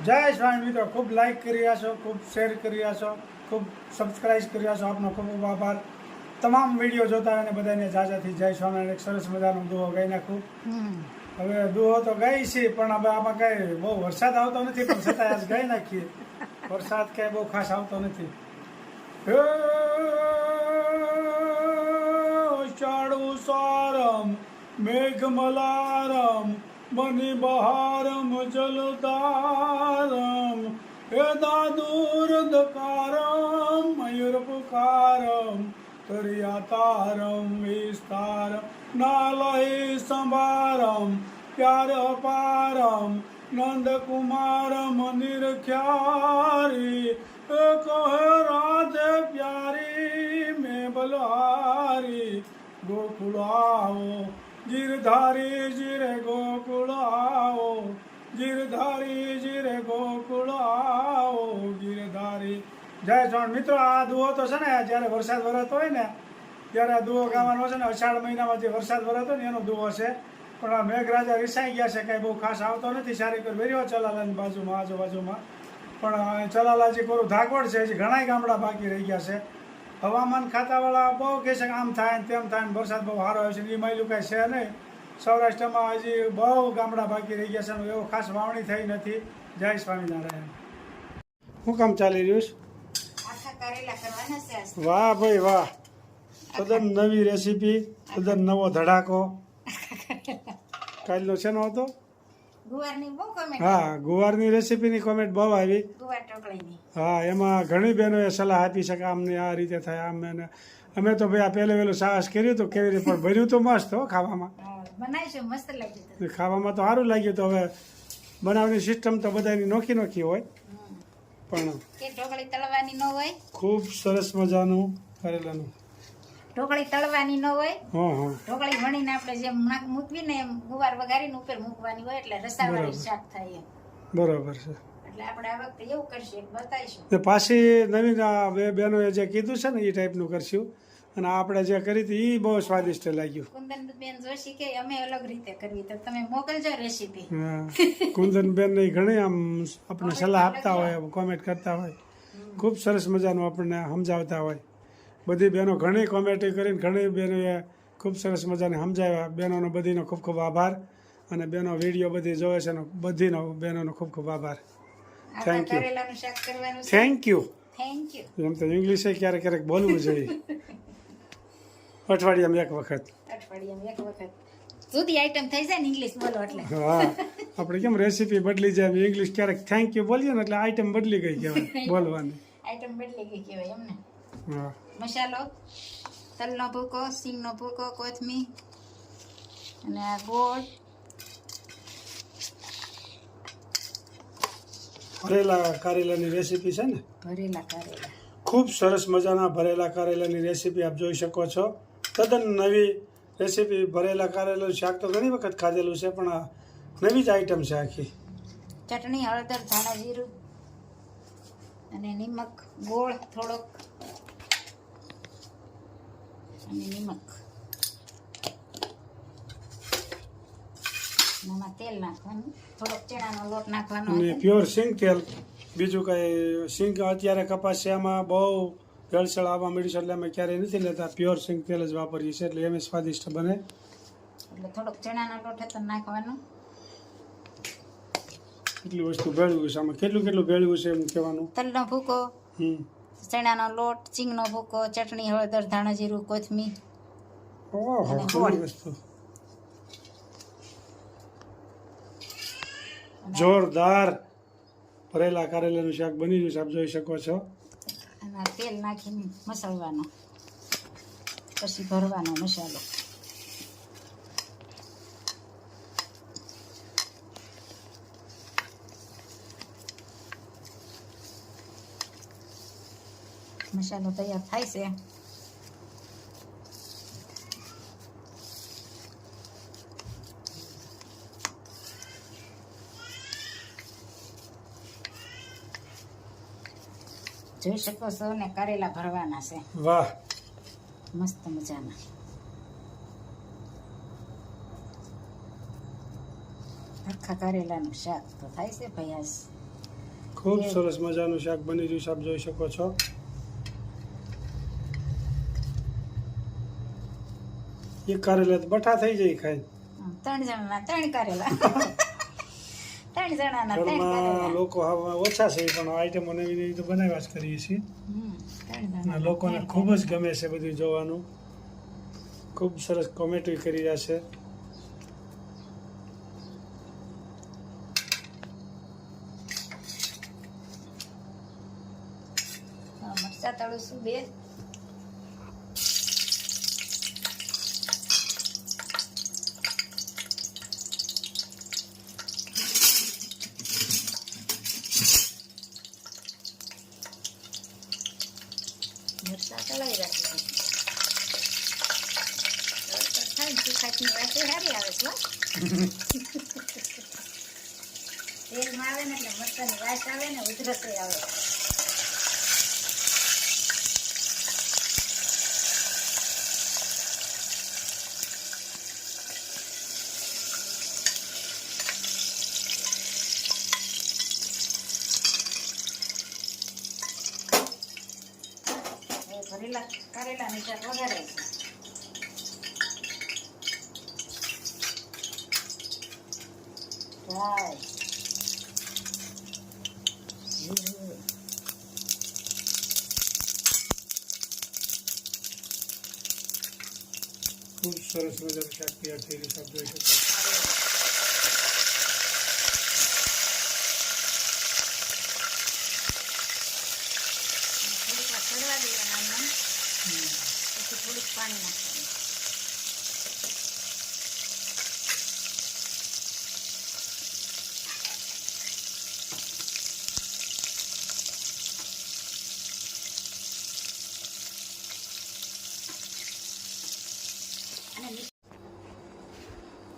જય સ્વામી મિત્રો, ખૂબ લાઈક કરી રહ્યા છો, ખૂબ શેર કરી રહ્યા છો, ખૂબ સબસ્ક્રાઈબ કરી રહ્યા છો. આપનો ખૂબ ખૂબ આભાર. તમામ વિડીયો જોતા હોય અને બધાને જાજાથી જય સ્વામી. એક સરસ મજાનો દુહો ગાઈ નાખું. હવે દુહો તો ગાઈ છે, પણ હવે આમાં કાંઈ બહુ વરસાદ આવતો નથી, પણ છતાં આજ ગાઈ નાખીએ. વરસાદ કાંઈ બહુ ખાસ આવતો નથી. ચાળું સારમ મેઘમલારમ મની બહારમ જલધારમ વેદાદુર્દકારમ મયુર પુકારમ તરિયાતારમ વિસ્તારમ નાલય સંભારમ પ્યાર અપારમ નંદકુમારમ નિરખ્યારી કહે રાધે પ્યારી મેં બલહારી ગોકુળ આવો ગીરધારી જીરે ગોકુળ આવો ગીરધારી જીરે ગોકુળ આવો ગીરધારી. જય સ્વામી મિત્રો, આ દુહો તો છે ને જ્યારે વરસાદ વરસતો હોય ને ત્યારે આ દુહો ગાવાનો છે ને. અષાઢ મહિનામાં જે વરસાદ વરસતો ને એનો દુહો છે. પણ આ મેઘરાજા રિસાઈ ગયા છે, કાંઈ બહુ ખાસ આવતો નથી. સારી કરી વેર્યો ચલાલાની બાજુમાં આજુબાજુમાં, પણ ચલાલાજી કોરું ધાકવડ છે. હજી ઘણા ગામડા બાકી રહી ગયા છે. હવામાન ખાતાવાળા બહુ કહે છે કે આમ થાય ને તેમ થાય ને વરસાદ બહુ સારો હોય છે. એ માયલું કાંઈ છે નહીં. સૌરાષ્ટ્રમાં હજી બહુ ગામડા બાકી રહી ગયા છે. એવો ખાસ વાવણી થઈ નથી. જય સ્વામિનારાયણ. શું કામ ચાલી રહ્યું છે? વાહ ભાઈ વાહ, તદ્દન નવી રેસીપી, તદ્દન નવો ધડાકો. કાલનો છે નો હતો? હા, ગુવારની રેસીપીની કોમેન્ટ બહુ આવી. હા, એમાં ઘણી બહેનોએ સલાહ આપી છે કે આમને આ રીતે થાય આમ. અમે તો ભાઈ આ પહેલે વહેલું સાહસ કર્યું હતું કેવી રીતે, પણ ભર્યું તો મસ્ત હો ખાવામાં. ખાવામાં તો સારું લાગ્યું. તો હવે બનાવવાની સિસ્ટમ તો બધાની નોખી નોખી હોય, પણ ઢોકળી તળવાની ન હોય. ખૂબ સરસ મજાનું કરેલાનું. ઢોકળી તળવાની ન હોય. હા હા, ઢોકળી વણીને આપણે જેમ મૂકવી ને એમ ગુવાર વઘારીને ઉપર મૂકવાની હોય એટલે રસાવાળી શાક થાય. બરોબર છે. એટલે આપણે આ વખતે એવું કરશું, બતાવીશું. પાછી નવીન બે બહેનોએ જે કીધું છે ને એ ટાઈપનું કરશું. અને આપણે જે કરી હતી એ બહુ સ્વાદિષ્ટ લાગ્યું. કુંદનબેન જોશી કે અમે અલગ રીતે કરવી, તો તમે મોકલજો રેસીપી. હા, કુંદનબેન ને ઘણી આમ આપણને સલાહ આપતા હોય, કોમેન્ટ કરતા હોય, ખૂબ સરસ મજાનું આપણને સમજાવતા હોય. બધી બહેનો ઘણી કોમેન્ટ કરીને ઘણી બહેનોએ ખૂબ સરસ મજાને સમજાવ્યા. બહેનોનો બધીનો ખૂબ ખૂબ આભાર. અને બહેનો વિડીયો બધી જોવે છે, બધીનો બહેનોનો ખૂબ ખૂબ આભાર. Thank you. Thank you. Thank you. એમ તો ઇંગ્લિશે ક્યારેક ક્યારેક બોલવું જોઈએ. અઠવાડિયામાં એક વખત. અઠવાડિયામાં એક વખત જુદી આઈટમ થઈ જાય ને ઇંગ્લિશ બોલો એટલે. હા, આપણે કેમ રેસીપી બદલી જાય, ઇંગ્લિશ ક્યારેક થેન્ક યુ બોલીએ ને એટલે આઈટમ બદલી ગઈ કહેવાય બોલવાની. આઈટમ બદલી ગઈ કહેવાય એમને. હા, મસાલો, તલનો ભૂકો, સિંગનો ભૂકો, કોથમીર અને આ ગોળ. ભરેલા કારેલાની રેસીપી છે ને. ભરેલા કારેલા ખૂબ સરસ મજાના ભરેલા કારેલાની રેસીપી આપ જોઈ શકો છો. તદ્દન નવી રેસીપી. ભરેલા કારેલાનું શાક તો ઘણી વખત ખાધેલું છે, પણ આ નવી જ આઈટમ છે આખી. ચટણી, હળદર, ધાણા જીરું અને નિમક, ગોળ થોડોક અને નિમક. એમાં તેલ નાખવાનું, થોડોક ચણાનો લોટ નાખવાનો. અને પ્યોર સિંગ તેલ. બીજું કાંઈ સિંગ અત્યારે કપાસિયામાં બહુ ભેળસેળ આવવા મળ્યું છે, એટલે અમે ક્યારેય નથી લેતા. પ્યોર સિંગ તેલ જ વાપરીએ છીએ, એટલે એમ સ્વાદિષ્ટ બને. એટલે થોડોક ચણાનો લોટ હતો નાખવાનો. કેટલી વસ્તુ ભેળવું છે આમાં, કેટલું કેટલું ભેળવું છે એમ કહેવાનું. તલનો ભૂકો, ચણાનો લોટ, સિંગનો ભૂકો, ચટણી, હળદર, ધાણા જીરું, કોથમીર. ઓહો, ઘણી વસ્તુ. જોરદાર ભરેલા કારેલાનું શાક બની ગયું છે, આપ જોઈ શકો છો. અને તેલ નાખીને મસળવાનો, પછી ભરવાનો મસાલો. મસાલો તૈયાર થાય છે. જોઈ શકો છો ને કારેલા ભરવાના છે. વાહ, મસ્ત મજાના. આખા કારેલાનું શાક તો થાય છે ભાઈ આજ. ખૂબ સરસ મજાનું શાક બની રહ્યું છે, આપ જોઈ શકો છો. એક કારેલા તો બઠા થઈ જાય ખાઈ. 3 જણાના 3 કારેલા 3 જણાના 3 ઘરમાં કારેલા. લોકો હવે ઓછા છે પણ આઈટમો નવી નવી તો બનાવ્યા જ કરીએ છીએ. 3 અને જણાના લોકોને 3 ખૂબ જ ગમે છે બધું જોવાનું. ખૂબ સરસ કોમેન્ટ્રી કરી રહ્યા છે. મરચાં તળું છું 2. મરચાં તળાઈ રાખી થાય ને તીખાટની વાસી સારી આવે છે હો. તેલમાં આવે ને એટલે મરચાંની વાસ આવે ને ઉધરસ આવે. ભરેલા કારેલા ને શાક વઘારાય છે. રાઈ ખૂબ સરસ મજાનું શાક તૈયાર થઈ રહ્યું છે, આપ જોઈ શકો છો. થોડીક વાર ચડવા દેવાના આમાં. પછી થોડીક પાણી નાખવાનું.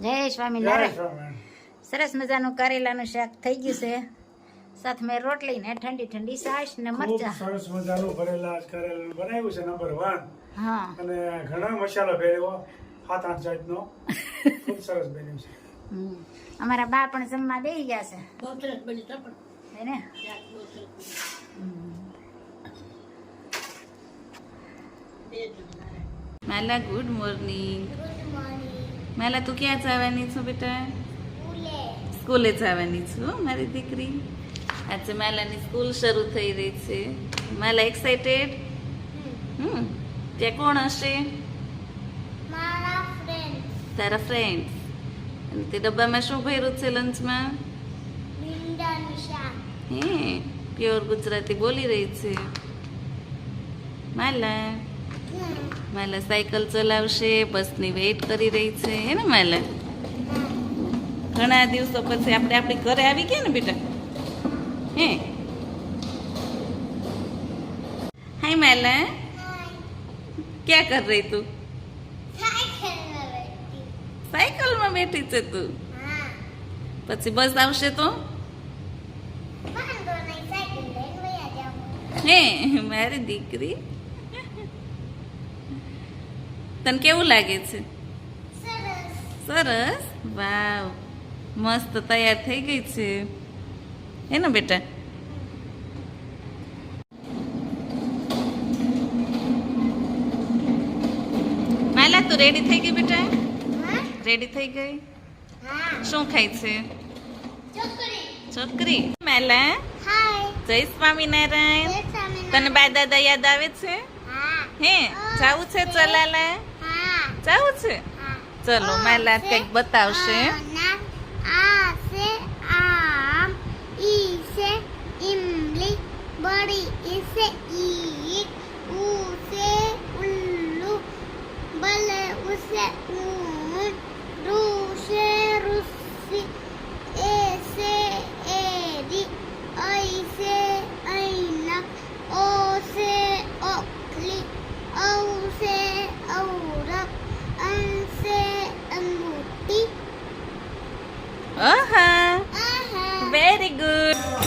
જય જય સ્વામિનારાયણ. સ્વામિનારાયણ. સરસ મજાનું કારેલાનું શાક થઈ ગયું છે. સાથે મેં રોટલી ને ઠંડી ઠંડી છાશ ને ખૂબ મરચા. સરસ મજાનું ભરેલા કારેલાનું બનાવ્યું છે નંબર 1. હા અને ઘણા મસાલા ભેળવ્યો 7-8 જાતનો. ખૂબ સરસ બન્યું છે. અમારા બા પણ જમવા બેસી ગયા છે. હે ને? માલા ગુડ મોર્નિંગ. માલા તું ક્યાં જવાની છો બેટા? સ્કૂલે જવાની છું હો, મારી દીકરી. આજે માલાની સ્કૂલ શરૂ થઈ રહી છે. માલા એક્સાઇટેડ? ત્યાં કોણ હશે? તારા ફ્રેન્ડ. અને તે ડબ્બામાં શું ભર્યું છે લંચમાં? હે પ્યોર ગુજરાતી બોલી રહી છે માલા. માલા સાયકલ ચલાવશે, બસની વેઇટ કરી રહી છે, હે ને માલા? ઘણા દિવસો પછી આપણે આપણી ઘરે આવી ગયા ને બેટા. હે હાય માલા, ક્યાં કર રહી તું? સાયકલમાં બેઠી છે તું? પછી બસ આવશે તો? હે મારી દીકરી, તને કેવું લાગે છે? સરસ. વાવ, મસ્ત તૈયાર થઈ ગઈ છે, હે ને બેટા? માલા તું રેડી થઈ ગઈ બેટા? રેડી થઈ ગઈ? શું ખાય છે? છોકરી. માલા જય સ્વામિનારાયણ. તને બા દાદા યાદ આવે છે? હે જાવું છે ચલાલા? જાવું છે? ચલો માલા કઈક બતાવશે. આ સે આમ, ઈ સે ઇમલી, બડી ઈ સે ઈટ, ઉ સે ઉલ્લુ, બલે ઉસે ઊન, રૂ સે રૂસી, એ સે એડી, ઐ સે ઐનક, ઓ સે ઓખલી, ઔ સે ઔરક, અન સે અંગૂઠી. આહા, આહા. Very good.